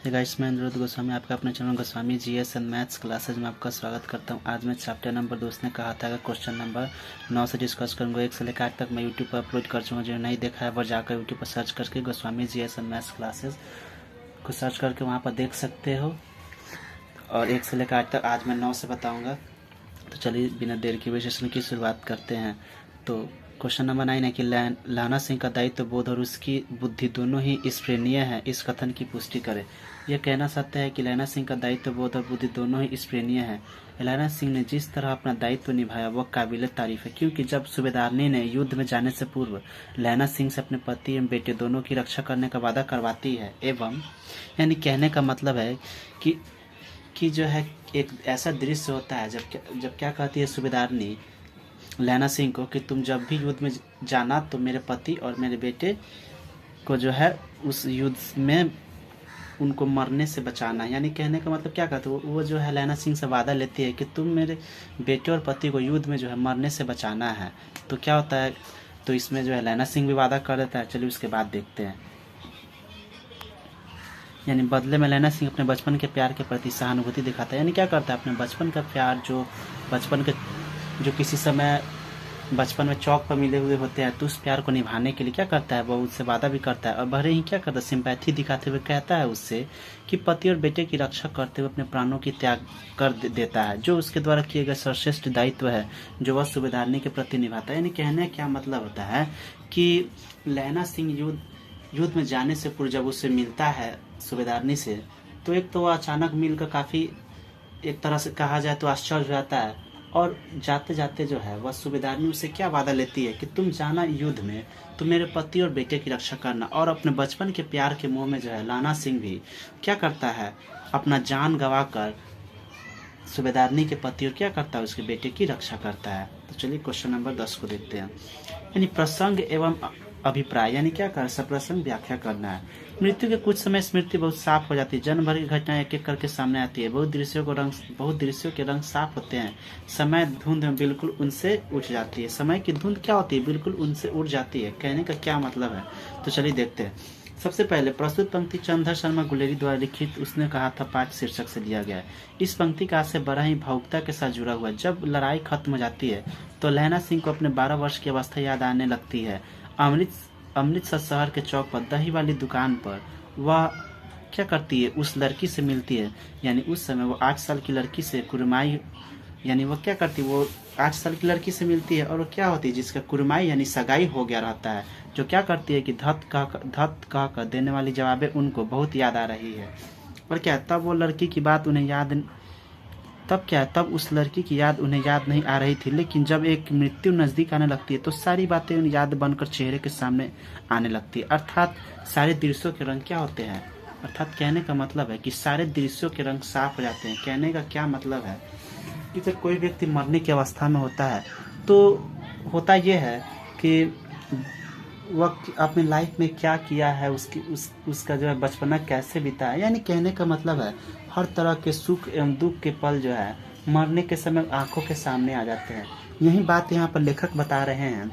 Hey guys, मैं अनिरुद्ध गोस्वामी आपका अपने channel Goswami GS and maths classes में आपका स्वागत करता हूं। आज मैं चैप्टर नंबर 2 ने कहा था कि क्वेश्चन नंबर 9 से डिस्कस करूंगा। 1 से लेकर 8 तक मैं यूट्यूब पर अपलोड कर चुका हूं। जो नहीं देखा है वो जाकर यूट्यूब पर सर्च करके Goswami GS and maths classes को सर्च करके वहाँ पर देख सकते हो। और 1 से लेकर 8 तक आज मैं 9 से बताऊँगा। तो चलिए बिना देर के सेशन की शुरुआत करते हैं। तो क्वेश्चन नंबर 9 है कि लाना सिंह का दायित्व बोध और उसकी बुद्धि दोनों ही स्प्रेरणीय है, इस कथन की पुष्टि करें। यह कहना सत्य है कि लैना सिंह का दायित्व बोध और बुद्धि दोनों ही स्प्रेरणीय है। लैना सिंह ने जिस तरह अपना दायित्व निभाया वह काबिल तारीफ है, क्योंकि जब सूबेदारनी ने युद्ध में जाने से पूर्व लैना सिंह से अपने पति एवं बेटे दोनों की रक्षा करने का वादा करवाती है, एवं यानी कहने का मतलब है कि जो है एक ऐसा दृश्य होता है जब क्या कहती है सूबेदारनी लैना सिंह को कि तुम जब भी युद्ध में जाना तो मेरे पति और मेरे बेटे को जो है उस युद्ध में उनको मरने से बचाना। यानी कहने का मतलब क्या कहते वो जो है लैना सिंह से वादा लेती है कि तुम मेरे बेटे और पति को युद्ध में जो है मरने से बचाना है। तो क्या होता है, तो इसमें जो है लैना सिंह भी वादा कर देता है। चलिए उसके बाद देखते हैं। यानी बदले में लैना सिंह अपने बचपन के प्यार के प्रति सहानुभूति दिखाता है। यानी क्या करता है, अपने बचपन का प्यार जो किसी समय बचपन में चौक पर मिले हुए होते हैं, तो उस प्यार को निभाने के लिए क्या करता है, वो उससे वादा भी करता है। और भले ही क्या करता है, सिंपैथी दिखाते हुए कहता है उससे कि पति और बेटे की रक्षा करते हुए अपने प्राणों की त्याग कर देता है, जो उसके द्वारा किए गए सर्वश्रेष्ठ दायित्व है जो वह सूबेदारनी के प्रति निभाता है। यानी कहने क्या मतलब होता है कि लैना सिंह युद्ध में जाने से पूर्व जब उससे मिलता है सूबेदारनी से, तो एक तो वो अचानक मिलकर काफ़ी एक तरह से कहा जाए तो आश्चर्य हो जाता है। और जाते जाते जो है वह सूबेदारनी उससे क्या वादा लेती है कि तुम जाना युद्ध में तो मेरे पति और बेटे की रक्षा करना। और अपने बचपन के प्यार के मोह में जो है लाना सिंह भी क्या करता है, अपना जान गंवाकर सूबेदारनी के पति और क्या करता है, उसके बेटे की रक्षा करता है। तो चलिए क्वेश्चन नंबर 10 को देखते हैं। यानी प्रसंग एवं अभिप्राय, यानी क्या कर सप्रसंग व्याख्या करना है। मृत्यु के कुछ समय स्मृति बहुत साफ हो जाती है, जन्म भर की घटनाएं एक एक करके सामने आती है। बहुत दृश्यों के रंग साफ होते हैं। समय धुंध में बिल्कुल उनसे उठ जाती है। समय की धुंध क्या होती है, बिल्कुल उनसे उठ जाती है। कहने का क्या मतलब है, तो चलिए देखते हैं। सबसे पहले प्रस्तुत पंक्ति चंद्र शर्मा गुलेरी द्वारा लिखित उसने कहा था पाठ शीर्षक से लिया गया है। इस पंक्ति का आशय बड़ा ही भावुकता के साथ जुड़ा हुआ है। जब लड़ाई खत्म हो जाती है तो लैना सिंह को अपने 12 वर्ष की अवस्था याद आने लगती है। अमृतसर शहर के चौक पर दही वाली दुकान पर वह क्या करती है, उस लड़की से मिलती है। यानी उस समय वो 8 साल की लड़की से कुरमाई, यानी वो क्या करती है, वो 8 साल की लड़की से मिलती है। और वो क्या होती है, जिसका कुरमाई यानी सगाई हो गया रहता है, जो क्या करती है कि धत कह कर देने वाली जवाबें उनको बहुत याद आ रही है। और क्या तब वो लड़की की बात उन्हें याद तब उस लड़की की याद उन्हें याद नहीं आ रही थी, लेकिन जब एक मृत्यु नजदीक आने लगती है तो सारी बातें उन्हें याद बनकर चेहरे के सामने आने लगती है। अर्थात सारे दृश्यों के रंग क्या होते हैं, अर्थात कहने का मतलब है कि सारे दृश्यों के रंग साफ हो जाते हैं। कहने का क्या मतलब है कि जब कोई व्यक्ति मरने की अवस्था में होता है तो होता यह है कि वह अपने लाइफ में क्या किया है, उसका जो है बचपना कैसे बीता है। यानी कहने का मतलब है हर तरह के सुख एवं दुख के पल जो है मरने के समय आंखों के सामने आ जाते हैं। यही बात यहाँ पर लेखक बता रहे हैं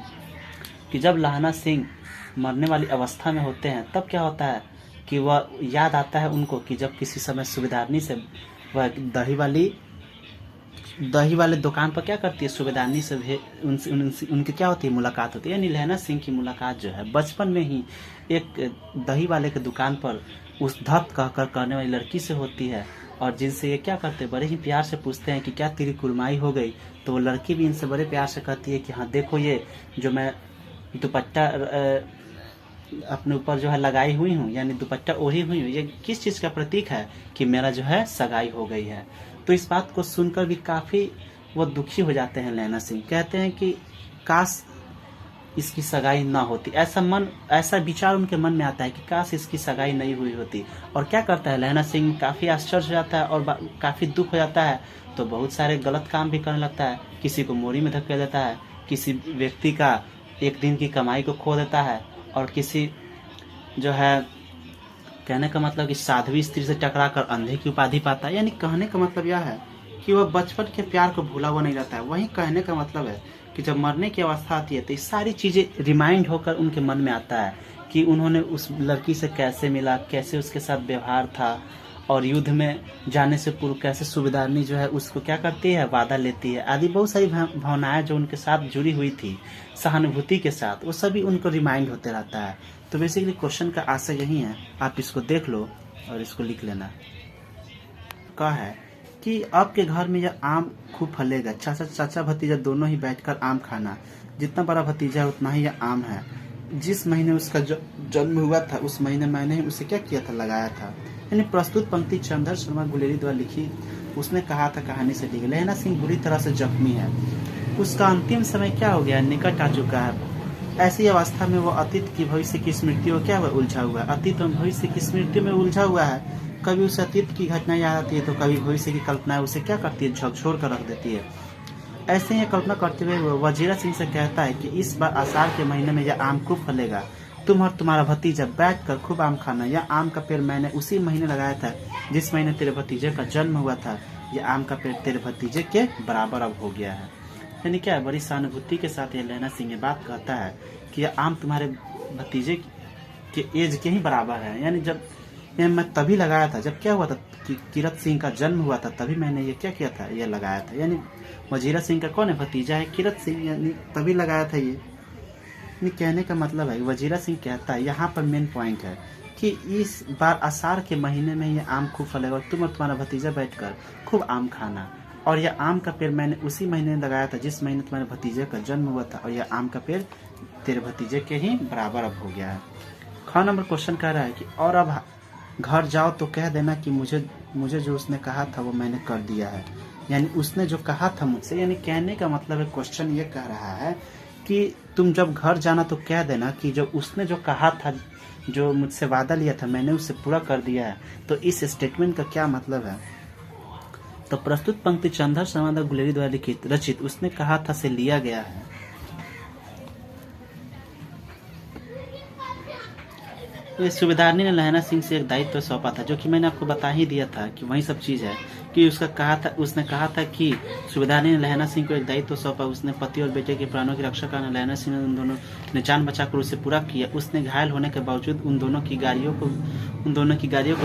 कि जब लैना सिंह मरने वाली अवस्था में होते हैं तब क्या होता है कि वह याद आता है उनको कि जब किसी समय सूबेदारनी से वह दही वाले दुकान पर क्या करती है, सूबेदारनी से उनकी क्या होती है, मुलाकात होती है। यानी लैना सिंह की मुलाकात जो है बचपन में ही एक दही वाले के दुकान पर उस धत कहकर करने वाली लड़की से होती है। और जिनसे ये क्या करते हैं, बड़े ही प्यार से पूछते हैं कि क्या तेरी कुरमाई हो गई। तो वो लड़की भी इनसे बड़े प्यार से कहती है कि हाँ देखो, ये जो मैं दुपट्टा अपने ऊपर जो है लगाई हुई हूँ, यानी दुपट्टा ओढ़ी हुई हूँ, ये किस चीज़ का प्रतीक है कि मेरा जो है सगाई हो गई है। तो इस बात को सुनकर भी काफ़ी वो दुखी हो जाते हैं लैना सिंह। कहते हैं कि काश इसकी सगाई ना होती, ऐसा विचार उनके मन में आता है कि काश इसकी सगाई नहीं हुई होती। और क्या करता है लैना सिंह, काफ़ी आश्चर्य हो जाता है और काफ़ी दुख हो जाता है। तो बहुत सारे गलत काम भी करने लगता है। किसी को मोरी में धकेल देता है, किसी व्यक्ति का एक दिन की कमाई को खो देता है, और किसी जो है कहने का मतलब कि साध्वी स्त्री से टकराकर अंधे की उपाधि पाता है। यानी कहने का मतलब यह है कि वह बचपन के प्यार को भूला हुआ नहीं रहता है। वही कहने का मतलब है कि जब मरने की अवस्था आती है तो ये सारी चीज़ें रिमाइंड होकर उनके मन में आता है कि उन्होंने उस लड़की से कैसे मिला, कैसे उसके साथ व्यवहार था, और युद्ध में जाने से पूर्व कैसे सूबेदारनी जो है उसको क्या करती है, वादा लेती है, आदि बहुत सारी भावनाएं जो उनके साथ जुड़ी हुई थी सहानुभूति के साथ, वो सभी उनको रिमाइंड होते रहता है। तो बेसिकली क्वेश्चन का आशय यही है, आप इसको देख लो और इसको लिख लेना। कहा है कि आपके घर में यह आम खूब फलेगा, चाचा भतीजा दोनों ही बैठकर आम खाना, जितना बड़ा भतीजा है उतना ही यह आम है। जिस महीने उसका जन्म हुआ था उस महीने मैंने ही उसे क्या किया था, लगाया था। यानी प्रस्तुत पंक्ति चंद्र शर्मा गुलेरी द्वारा लिखी, उसने कहा था कहानी से ली गई। लहना सिंह बुरी तरह से जख्मी है, उसका अंतिम समय क्या हो गया, निकट आ चुका है। ऐसी अवस्था में वो अतीत की भविष्य की स्मृति में क्या हुआ, उलझा हुआ है। अतीत और भविष्य की स्मृति में उलझा हुआ है। कभी उसे अतीत की घटना याद आती है तो कभी भविष्य की कल्पनाएं उसे क्या करती है, झकझोर कर रख देती है। ऐसे ही कल्पना करते हुए वजीरा सिंह से कहता है कि इस बार आषाढ़ के महीने में यह आम खूब फलेगा, तुम और तुम्हारा भतीजा बैठकर खूब आम खाना। यह आम का पेड़ मैंने उसी महीने लगाया था जिस महीने तेरे भतीजे का जन्म हुआ था। यह आम का पेड़ तेरे भतीजे के बराबर अब हो गया है। यानी क्या है, बड़ी सहानुभूति के साथ ये लहना सिंह ये बात कहता है कि यह आम तुम्हारे भतीजे के एज के ही बराबर है। यानी जब मैं तभी लगाया था जब क्या हुआ था कि किरत सिंह का जन्म हुआ था, तभी मैंने ये क्या किया था, ये लगाया था। यानी वजीरा सिंह का कौन है, भतीजा है किरत सिंह, यानी तभी लगाया था ये। कहने का मतलब है वजीरा सिंह कहता है, यहाँ पर मेन पॉइंट है कि इस बार आषाढ़ के महीने में ये आम खूब फलेगा और तुम और तुम्हारा भतीजा बैठकर खूब आम खाना। और यह आम का पेड़ मैंने उसी महीने में लगाया था जिस महीने तुम्हारे भतीजे का जन्म हुआ था, और यह आम का पेड़ तेरे भतीजे के ही बराबर अब हो गया है। ख नंबर क्वेश्चन कह रहा है कि और अब घर जाओ तो कह देना कि मुझे जो उसने कहा था वो मैंने कर दिया है। यानी उसने जो कहा था मुझसे, यानी कहने का मतलब है क्वेश्चन ये कह रहा है कि तुम जब घर जाना तो कह देना कि जो उसने जो कहा था, जो मुझसे वादा लिया था, मैंने उससे पूरा कर दिया है। तो इस स्टेटमेंट का क्या मतलब है, तो प्रस्तुत पंक्ति चंद्र शर्मा गुलेरी द्वारा लिखित रचित उसने कहा था से लिया गया है। तो सूबेदारनी ने लहना सिंह से एक दायित्व सौंपा था, जो कि मैंने आपको बता ही दिया था कि वही सब चीज़ है कि उसने कहा था कि सूबेदारनी ने लहना सिंह को एक दायित्व सौंपा। उसने पति और बेटे के प्राणों की रक्षा करना। लहना सिंह ने उन दोनों ने जान बचाकर उसे पूरा किया। उसने घायल होने के बावजूद उन दोनों की गाड़ियों को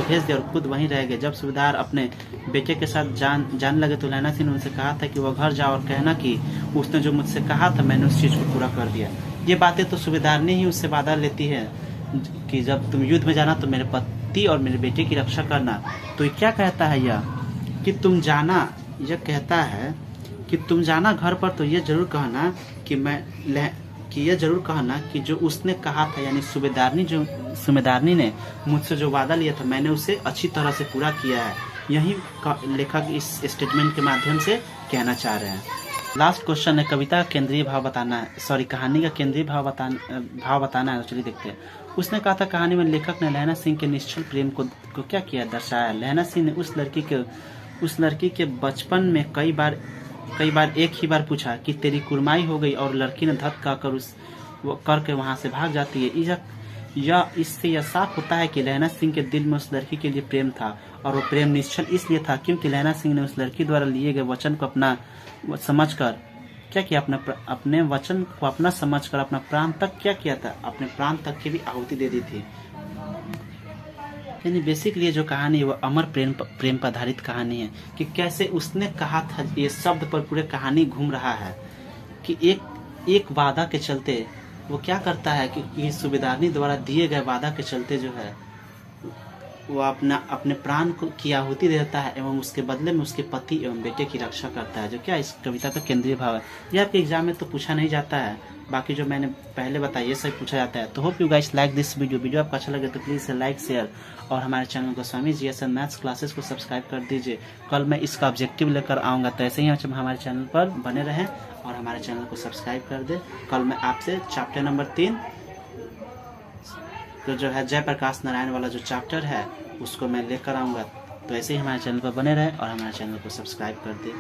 भेज दिया और खुद वहीं रह गए। जब सूबेदार अपने बेटे के साथ जान लगे तो लहना सिंह ने उनसे कहा था कि वह घर जाओ और कहना कि उसने जो मुझसे कहा था मैंने उस चीज़ को पूरा कर दिया। ये बातें तो सूबेदारनी ही उससे वादा लेती है कि जब तुम युद्ध में जाना तो मेरे पति और मेरे बेटे की रक्षा करना। तो ये क्या कहता है, यह कि तुम जाना, यह कहता है कि तुम जाना घर पर तो ये जरूर कहना कि जो उसने कहा था, यानी सूबेदारनी ने मुझसे जो वादा लिया था मैंने उसे अच्छी तरह से पूरा किया है। यही लेखक इस स्टेटमेंट के माध्यम से कहना चाह रहे हैं। लास्ट क्वेश्चन है, कविता का केंद्रीय भाव बताना है, कहानी का केंद्रीय भाव बताना है। चलिए देखते हैं। उसने कहा था कहानी में लेखक ने लहना सिंह के निश्चल प्रेम को क्या किया, दर्शाया। लहना सिंह ने उस लड़की के बचपन में कई बार एक ही बार पूछा कि तेरी कुर्माई हो गई, और लड़की ने धक करके वहां से भाग जाती है। इससे यह साफ होता है कि लहना सिंह के दिल में उस लड़की के लिए प्रेम था, और वो प्रेम निश्चल इसलिए था क्योंकि लहना सिंह ने उस लड़की द्वारा लिए गए वचन को अपना समझकर क्या किया, अपने वचन को अपना समझकर अपना प्राण तक क्या किया था, अपने प्राण तक की भी आहुति दे दी थी। यानी बेसिकली जो कहानी है वो अमर प्रेम पर आधारित कहानी है कि कैसे उसने कहा था, ये शब्द पर पूरे कहानी घूम रहा है कि एक वादा के चलते वो क्या करता है कि सूबेदारनी द्वारा दिए गए वादा के चलते जो है वो अपने प्राण को की आहुति देता है एवं उसके बदले में उसके पति एवं बेटे की रक्षा करता है, जो क्या इस कविता का केंद्रीय भाव है। यह आपके एग्जाम में तो पूछा नहीं जाता है, बाकी जो मैंने पहले बताया ये सब पूछा जाता है। तो hope you guys like this video आपको अच्छा लगे तो प्लीज़ लाइक शेयर और हमारे channel Goswami GSM maths classes को सब्सक्राइब कर दीजिए। कल मैं इसका ऑब्जेक्टिव लेकर आऊँगा, तो ऐसे ही हमारे चैनल पर बने रहें और हमारे चैनल को सब्सक्राइब कर दें। कल मैं आपसे चैप्टर नंबर 3 तो जो है जयप्रकाश नारायण वाला जो चैप्टर है उसको मैं लेकर आऊँगा। तो ऐसे ही हमारे चैनल पर बने रहें और हमारे चैनल को सब्सक्राइब कर दें।